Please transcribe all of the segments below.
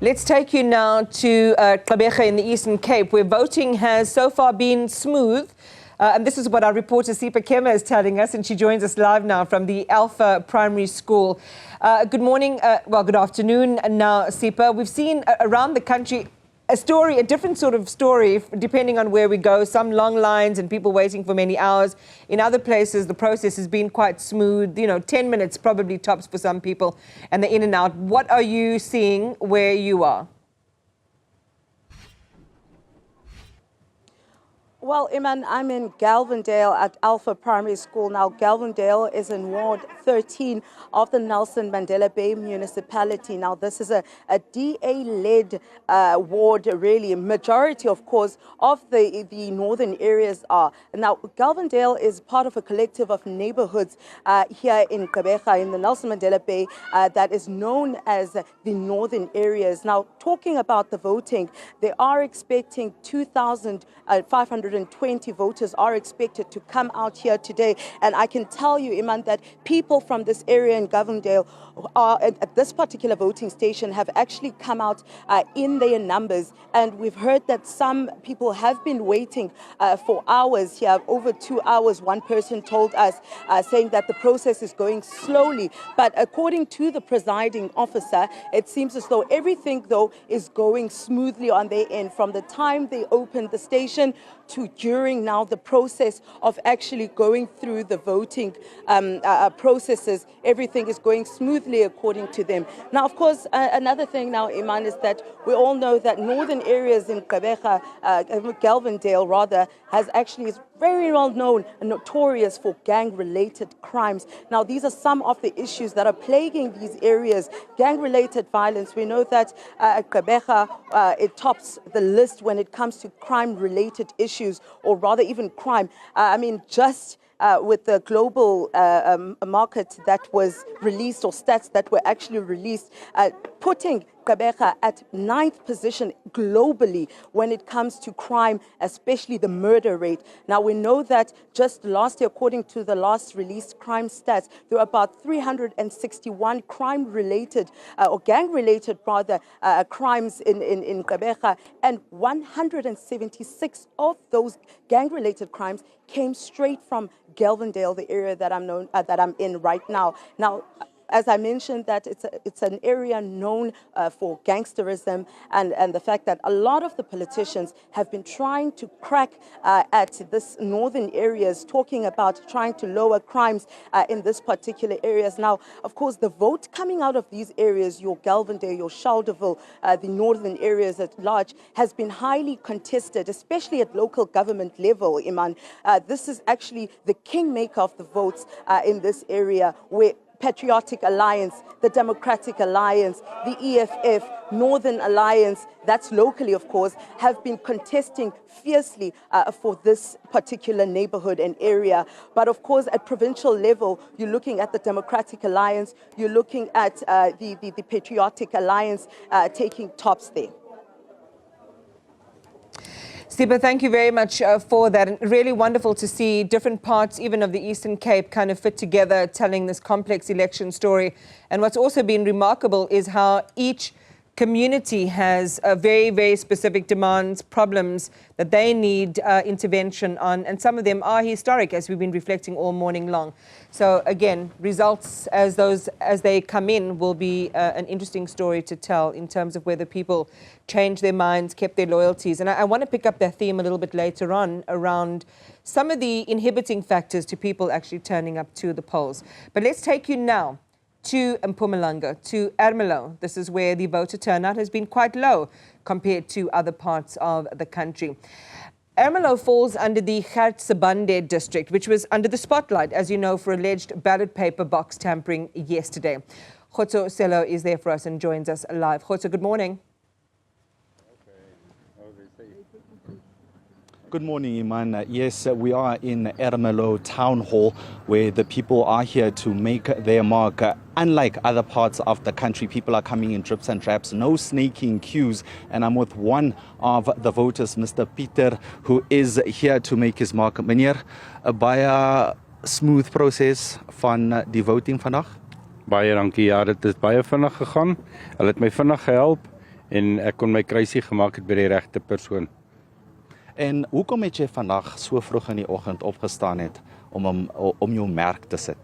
Let's take you now to Gqeberha in the Eastern Cape, where voting has so far been smooth. And this is what our reporter Sipha Kema is telling us, and she joins us live now from the Alpha Primary School. Good morning, good afternoon now, Sipha. We've seen around the country a different sort of story, depending on where we go. Some long lines and people waiting for many hours. In other places, the process has been quite smooth, 10 minutes probably tops for some people, and they're in and out. What are you seeing where you are? Well, Iman, I'm in Galvindale at Alpha Primary School. Now, Galvindale is in Ward 13 of the Nelson Mandela Bay municipality. Now, this is a DA-led ward, really. Majority, of course, of the northern areas are. Now, Galvindale is part of a collective of neighborhoods here in Gqeberha, in the Nelson Mandela Bay, that is known as the northern areas. Now, talking about the voting, they are expecting 2,520 voters are expected to come out here today. And I can tell you, Iman, that people from this area in Galvindale are at this particular voting station have actually come out in their numbers. And we've heard that some people have been waiting for hours here, over 2 hours. One person told us, saying that the process is going slowly. But according to the presiding officer, it seems as though everything, though, is going smoothly on their end. From the time they opened the station to during now the process of actually going through the voting processes, everything is going smoothly according to them. Now, of course, another thing now, Iman, is that we all know that northern areas in Gqeberha, Galvindale rather, is very well known and notorious for gang-related crimes. Now, these are some of the issues that are plaguing these areas. Gang-related violence, we know that Gqeberha, it tops the list when it comes to crime-related issues, or rather even crime. With the global market that was released, or stats that were actually released, putting Gqeberha at 9th position globally when it comes to crime, especially the murder rate. Now, we know that just last year, according to the last released crime stats, there were about 361 crime-related, or gang-related rather, crimes in Gqeberha, and 176 of those gang-related crimes came straight from Galvindale, the area that I'm in right now. Now, as I mentioned, that it's an area known for gangsterism, and the fact that a lot of the politicians have been trying to crack at this northern areas, talking about trying to lower crimes in this particular areas. Now, of course, the vote coming out of these areas, your Galvindale, your Shaldeville, the northern areas at large, has been highly contested, especially at local government level, Iman. This is actually the kingmaker of the votes in this area, where Patriotic Alliance, the Democratic Alliance, the EFF, Northern Alliance, that's locally, of course, have been contesting fiercely for this particular neighborhood and area. But of course, at provincial level, you're looking at the Democratic Alliance, you're looking at the Patriotic Alliance taking tops there. Sipha, thank you very much for that. And really wonderful to see different parts, even of the Eastern Cape, kind of fit together, telling this complex election story. And what's also been remarkable is how each community has very, very specific demands, problems that they need intervention on. And some of them are historic, as we've been reflecting all morning long. So again, results as they come in will be an interesting story to tell in terms of whether people changed their minds, kept their loyalties. And I want to pick up that theme a little bit later on around some of the inhibiting factors to people actually turning up to the polls. But let's take you now to Mpumalanga, to Ermelo. This is where the voter turnout has been quite low compared to other parts of the country. Ermelo falls under the Gert Sibande District, which was under the spotlight, as you know, for alleged ballot paper box tampering yesterday. Khotso Sello is there for us and joins us live. Khotso, good morning. Good morning, Iman. Yes, we are in Ermelo Town Hall, where the people are here to make their mark. Unlike other parts of the country, people are coming in drips and drabs, no snaking queues. And I'm with one of the voters, Mr. Peter, who is here to make his mark. Meneer, 'n baie smooth proses van die voting vandag? Baie dankie. Ja, dit is baie vinnig gegaan. Hulle het my vinnig gehelp. en ek kon my kruisie gemaak het by die regte persoon. En hoekom het jy vandag so vroeg in die oggend opgestaan het om jou merk te sit?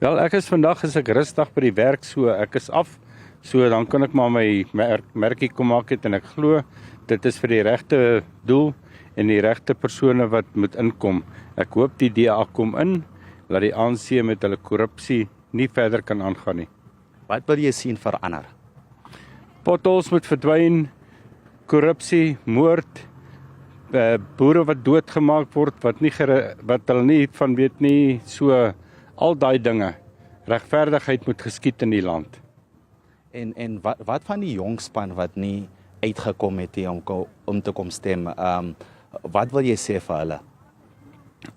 Wel, vandag is ek rustig by die werk, so ek is af, so dan kan ek maar my merkie kom maak het en ek glo, dit is vir die regte doel en die regte persone wat moet inkom. Ek hoop die DA kom in, laat die ANC met hulle korrupsie nie verder kan aangaan nie. Wat wil jy sien verander? Potholes moet verdwyn, korrupsie, moord, boere wat doodgemaak word, wat hulle nie van weet nie, so al daai dinge. Regverdigheid moet geskied in die land. En wat van die jong span wat nie uitgekom het hier om te kom stem? Wat wil jy sê vir hulle?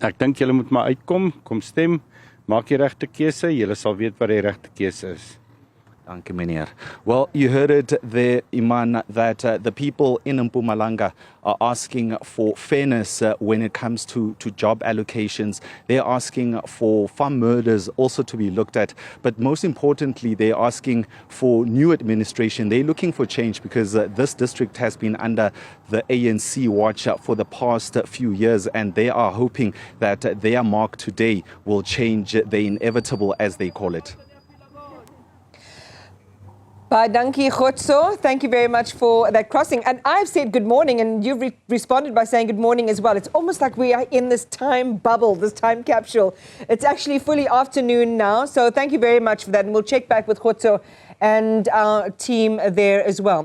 Ek dink julle moet maar uitkom, kom stem, maak die regte keuse, julle sal weet wat die regte keuse is. Dankie, meneer. Well, you heard it there, Iman, that the people in Mpumalanga are asking for fairness when it comes to job allocations. They're asking for farm murders also to be looked at. But most importantly, they're asking for new administration. They're looking for change because this district has been under the ANC watch for the past few years, and they are hoping that their mark today will change the inevitable, as they call it. Dankie, Khotso. Thank you very much for that crossing. And I've said good morning, and you've responded by saying good morning as well. It's almost like we are in this time bubble, this time capsule. It's actually fully afternoon now. So thank you very much for that. And we'll check back with Khotso and our team there as well.